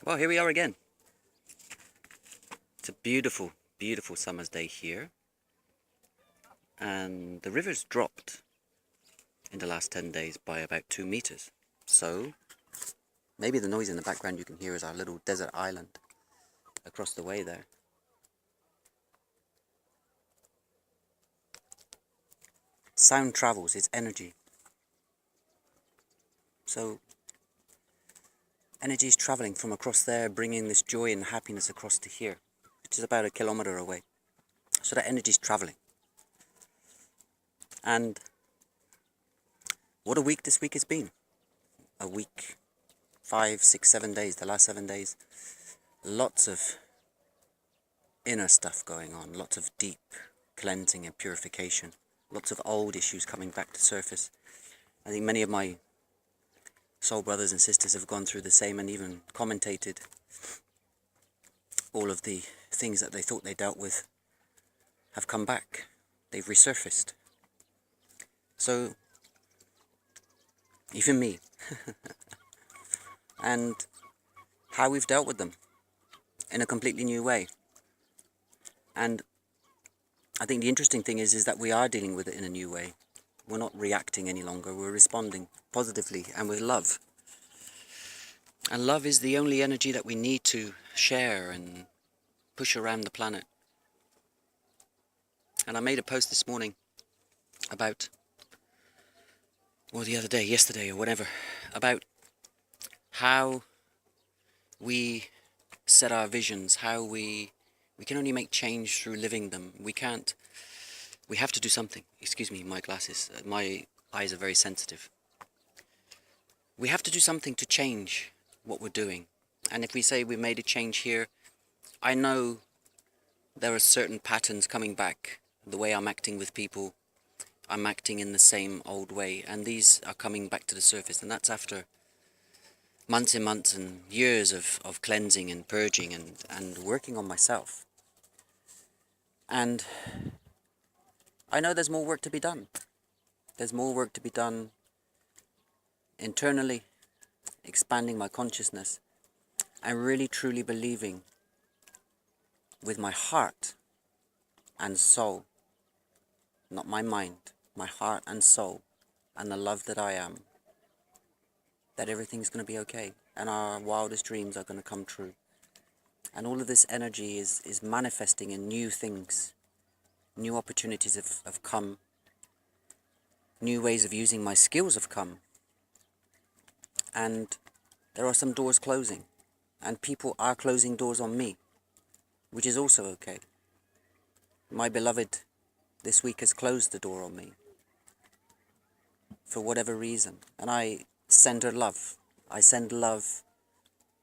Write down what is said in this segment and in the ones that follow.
Well, here we are again. It's a beautiful, beautiful summer's day here. And the river's dropped in the last 10 days by about 2 meters. So, maybe the noise in the background you can hear is our little desert island across the way there. Sound travels, it's energy. So, energy is traveling from across there, bringing this joy and happiness across to here, which is about 1 kilometer away. So that energy is traveling. And what a week this week has been. A week, 5, 6, 7 days, the last 7 days. Lots of inner stuff going on, lots of deep cleansing and purification. Lots of old issues coming back to surface. I think many of my soul brothers and sisters have gone through the same and even commentated all of the things that they thought they dealt with have come back. They've resurfaced. So, even me. And how we've dealt with them in a completely new way. And I think the interesting thing is that we are dealing with it in a new way. We're not reacting any longer, we're responding positively and with love. And love is the only energy that we need to share and push around the planet. And I made a post this morning about, or the other day, yesterday or whatever, about how we set our visions, how we can only make change through living them. We have to do something. Excuse me, my glasses, my eyes are very sensitive. We have to do something to change what we're doing. And if we say we made a change here, I know there are certain patterns coming back. The way I'm acting with people, I'm acting in the same old way. And these are coming back to the surface. And that's after months and months and years of cleansing and purging and working on myself. And I know there's more work to be done. There's more work to be done internally, expanding my consciousness, and really truly believing with my heart and soul, not my mind, my heart and soul, and the love that I am, that everything's going to be okay, and our wildest dreams are going to come true. And all of this energy is manifesting in new things. New opportunities have come. New ways of using my skills have come. And there are some doors closing. And people are closing doors on me, which is also okay. My beloved this week has closed the door on me for whatever reason. And I send her love. I send love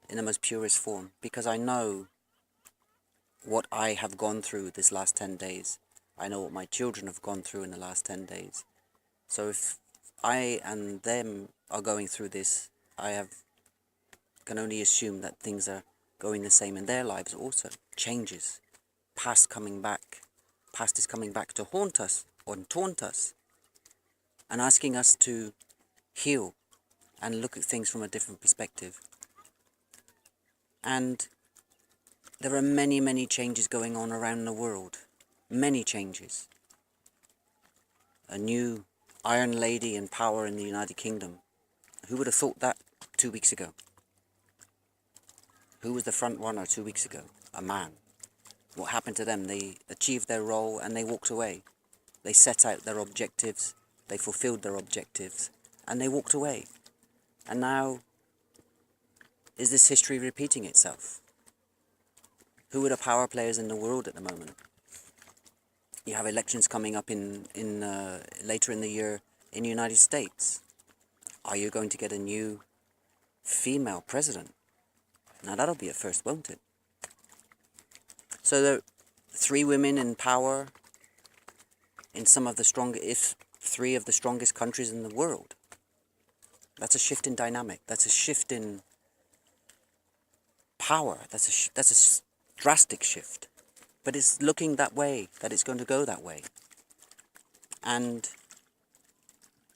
in the most purest form, because I know what I have gone through this last 10 days. I know what my children have gone through in the last 10 days. So if I and them are going through this, can only assume that things are going the same in their lives also. Changes. Past coming back. Past is coming back to haunt us or taunt us. And asking us to heal and look at things from a different perspective. And there are many, many changes going on around the world. Many changes. A new Iron Lady in power in the United Kingdom. Who would have thought that 2 weeks ago? Who was the front runner 2 weeks ago? A man. What happened to them? They achieved their role and they walked away. They set out their objectives. They fulfilled their objectives. And they walked away. And now, is this history repeating itself? Who are the power players in the world at the moment? You have elections coming up in later in the year in the United States. Are you going to get a new female president? Now that'll be a first, won't it? So there are 3 women in power in some of the strongest, if 3 of the strongest countries in the world. That's a shift in dynamic. That's a shift in power. That's a drastic shift. But it's looking that way, that it's going to go that way. And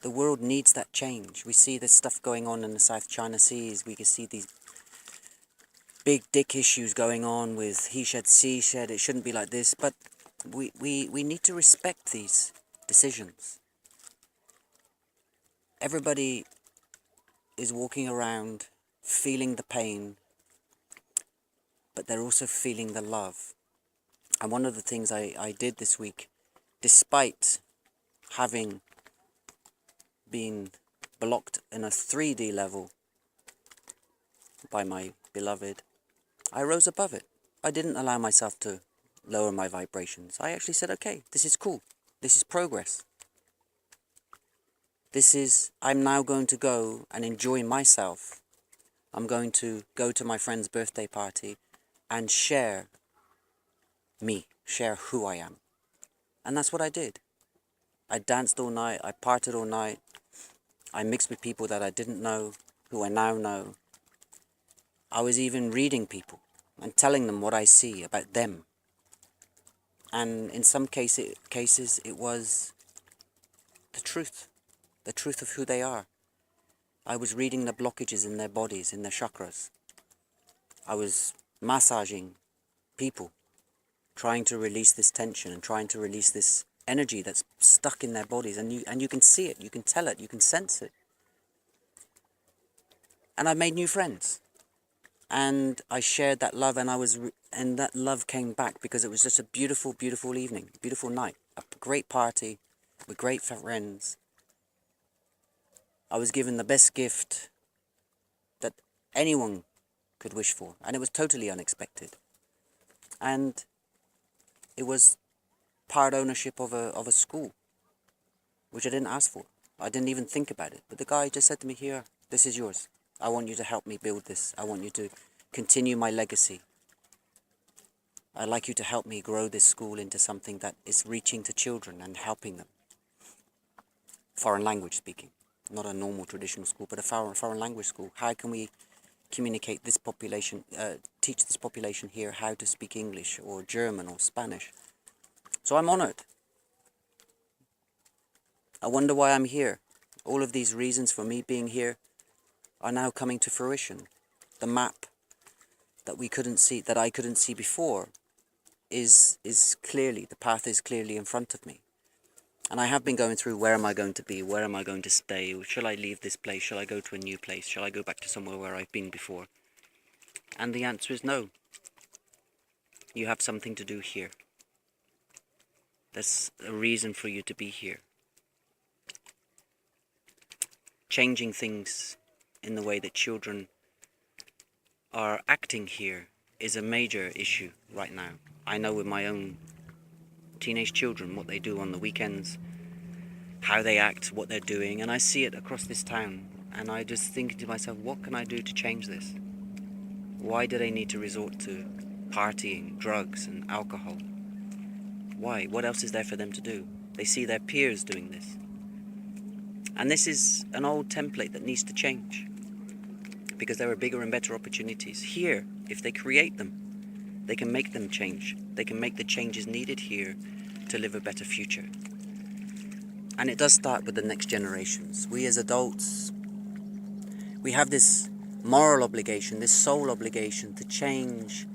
the world needs that change. We see this stuff going on in the South China Seas. We can see these big dick issues going on with he shed, she shed, it shouldn't be like this, but we need to respect these decisions. Everybody is walking around feeling the pain, but they're also feeling the love. And one of the things I did this week, despite having been blocked in a 3D level by my beloved, I rose above it. I didn't allow myself to lower my vibrations. I actually said, okay, this is cool. This is progress. I'm now going to go and enjoy myself. I'm going to go to my friend's birthday party and share me, share who I am. And that's what I did. I danced all night, I partied all night, I mixed with people that I didn't know, who I now know. I was even reading people and telling them what I see about them. And in some cases it was the truth of who they are. I was reading the blockages in their bodies, in their chakras. I was massaging people, trying to release this tension and trying to release this energy that's stuck in their bodies. And you can see it, you can tell it, you can sense it. And I made new friends. And I shared that love, and that love came back because it was just a beautiful, beautiful evening, beautiful night, a great party with great friends. I was given the best gift that anyone could wish for, and it was totally unexpected. And it was part ownership of a school, which I didn't ask for. I didn't even think about it. But the guy just said to me, here, this is yours. I want you to help me build this. I want you to continue my legacy. I'd like you to help me grow this school into something that is reaching to children and helping them. Foreign language speaking. Not a normal traditional school, but a foreign language school. How can we communicate this population, teach this population here how to speak English or German or Spanish? So I'm honored. I wonder why I'm here. All of these reasons for me being here are now coming to fruition. The map that we couldn't see, that I couldn't see before, is clearly, the path is clearly in front of me. And I have been going through, where am I going to be? Where am I going to stay? Shall I leave this place? Shall I go to a new place? Shall I go back to somewhere where I've been before? And the answer is no. You have something to do here. There's a reason for you to be here. Changing things in the way that children are acting here is a major issue right now. I know with my own teenage children what they do on the weekends, how they act, what they're doing, and I see it across this town, and I just think to myself, what can I do to change this? Why do they need to resort to partying, drugs and alcohol? Why? What else is there for them to do? They see their peers doing this. And this is an old template that needs to change, because there are bigger and better opportunities here. If they create them, they can make them change. They can make the changes needed here to live a better future. And it does start with the next generations. We as adults, we have this moral obligation, this soul obligation to change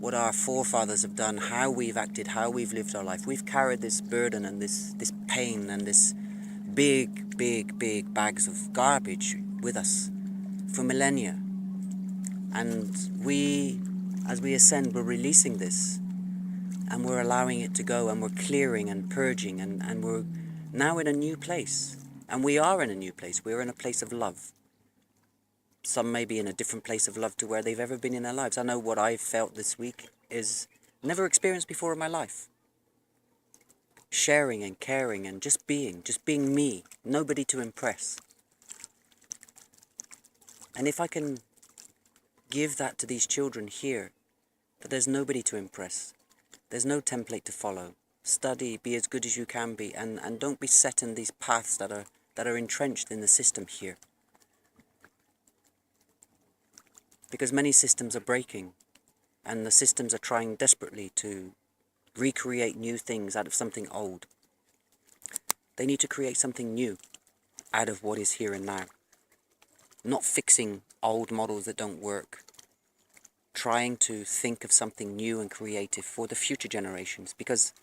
what our forefathers have done, how we've acted, how we've lived our life. We've carried this burden and this pain and this big bags of garbage with us for millennia. And we, as we ascend, we're releasing this, and we're allowing it to go, and we're clearing and purging, and we're now in a new place. And we are in a new place. We're in a place of love. Some may be in a different place of love to where they've ever been in their lives. I know what I've felt this week is never experienced before in my life. Sharing and caring and just being me, nobody to impress. And if I can give that to these children here, that there's nobody to impress, there's no template to follow. Study, be as good as you can be, and don't be set in these paths that are entrenched in the system here. Because many systems are breaking, and the systems are trying desperately to recreate new things out of something old. They need to create something new out of what is here and now. Not fixing old models that don't work. trying to think of something new and creative for the future generations, because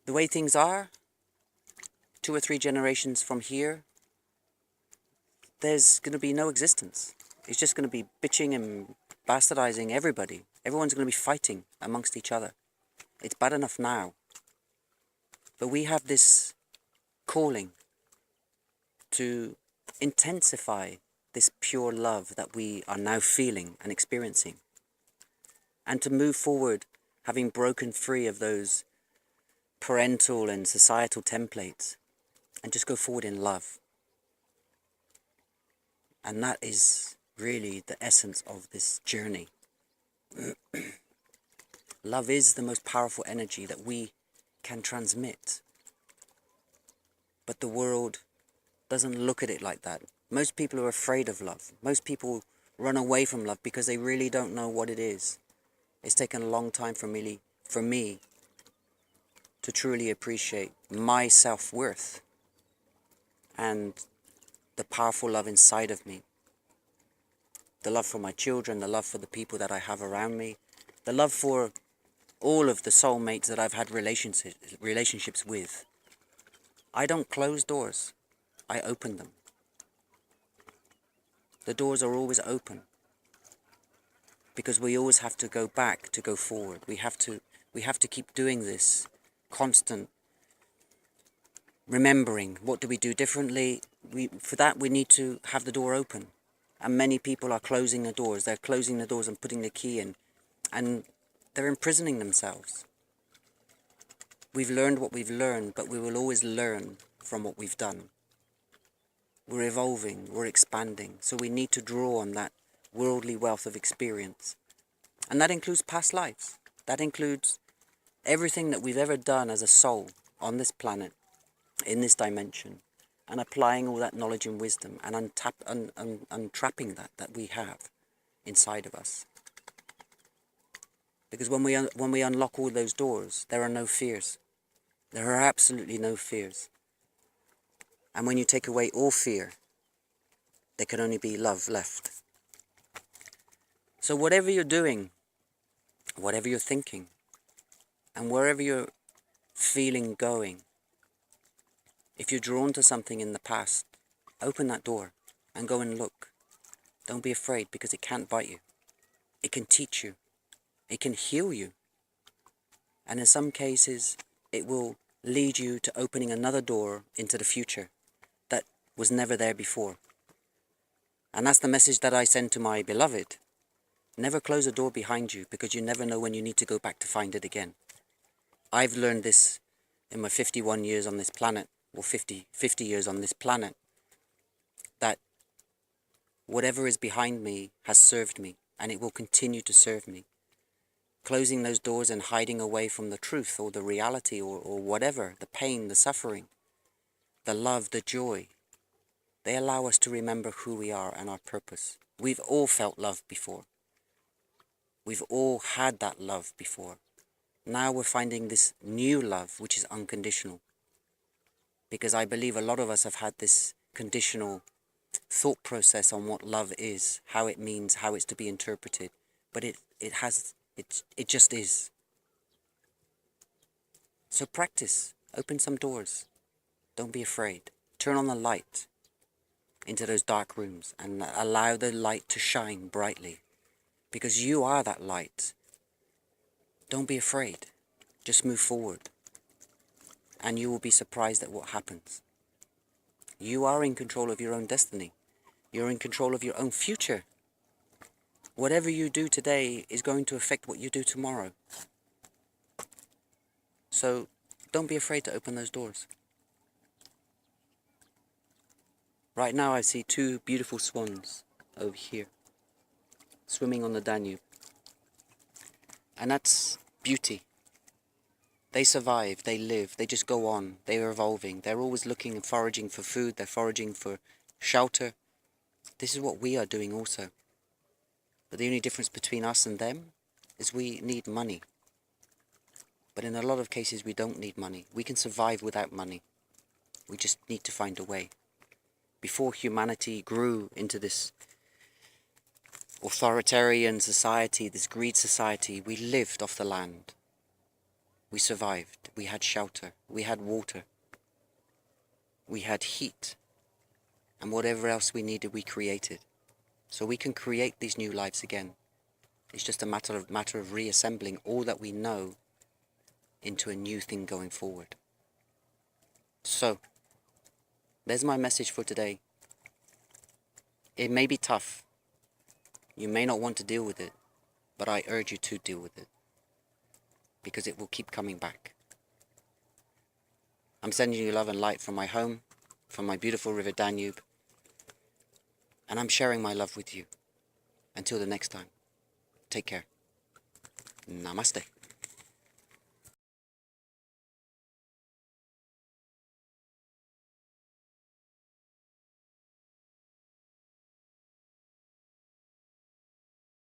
the way things are, 2 or 3 generations from here, there's going to be no existence. It's just going to be bitching and bastardizing everybody. Everyone's going to be fighting amongst each other. It's bad enough now. But we have this calling to intensify this pure love that we are now feeling and experiencing, and to move forward having broken free of those parental and societal templates and just go forward in love. And that is really the essence of this journey. Love is the most powerful energy that we can transmit. But the world doesn't look at it like that. Most people are afraid of love. Most people run away from love because they really don't know what it is. It's taken a long time for me to truly appreciate my self-worth and the powerful love inside of me. The love for my children, the love for the people that I have around me, the love for all of the soulmates that I've had relationships with. I don't close doors, I open them. The doors are always open, because we always have to go back to go forward. We have to keep doing this constant remembering. What do we do differently? For that we need to have the door open. And many people are closing the doors. They're closing the doors and putting the key in, and they're imprisoning themselves. We've learned what we've learned, but we will always learn from what we've done. We're evolving, we're expanding, so we need to draw on that worldly wealth of experience. And that includes past lives. That includes everything that we've ever done as a soul on this planet, in this dimension, and applying all that knowledge and wisdom and untrapping that we have inside of us. Because when we unlock all those doors, there are no fears. There are absolutely no fears. And when you take away all fear, there can only be love left. So whatever you're doing, whatever you're thinking, and wherever you're feeling going, if you're drawn to something in the past, open that door and go and look. Don't be afraid, because it can't bite you. It can teach you. It can heal you. And in some cases, it will lead you to opening another door into the future that was never there before. And that's the message that I send to my beloved. Never close a door behind you, because you never know when you need to go back to find it again. I've learned this in my 51 years on this planet, or 50 years on this planet, that whatever is behind me has served me, and it will continue to serve me. Closing those doors and hiding away from the truth or the reality or whatever, the pain, the suffering, the love, the joy, they allow us to remember who we are and our purpose. We've all felt love before. We've all had that love before. Now we're finding this new love, which is unconditional. Because I believe a lot of us have had this conditional thought process on what love is, how it means, how it's to be interpreted. But it just is. So practice. Open some doors. Don't be afraid. Turn on the light into those dark rooms and allow the light to shine brightly. Because you are that light. Don't be afraid. Just move forward. And you will be surprised at what happens. You are in control of your own destiny. You're in control of your own future. Whatever you do today is going to affect what you do tomorrow. So don't be afraid to open those doors. Right now I see 2 beautiful swans over here, swimming on the Danube. And that's beauty. They survive, they live, they just go on, they are evolving. They're always looking and foraging for food, they're foraging for shelter. This is what we are doing also. But the only difference between us and them is we need money. But in a lot of cases we don't need money. We can survive without money. We just need to find a way. Before humanity grew into this authoritarian society, this greed society, we lived off the land. We survived. We had shelter. We had water. We had heat. And whatever else we needed, we created. So we can create these new lives again. It's just a matter of reassembling all that we know into a new thing going forward. So, there's my message for today. It may be tough. You may not want to deal with it, but I urge you to deal with it, because it will keep coming back. I'm sending you love and light from my home, from my beautiful river Danube, and I'm sharing my love with you. Until the next time, take care. Namaste.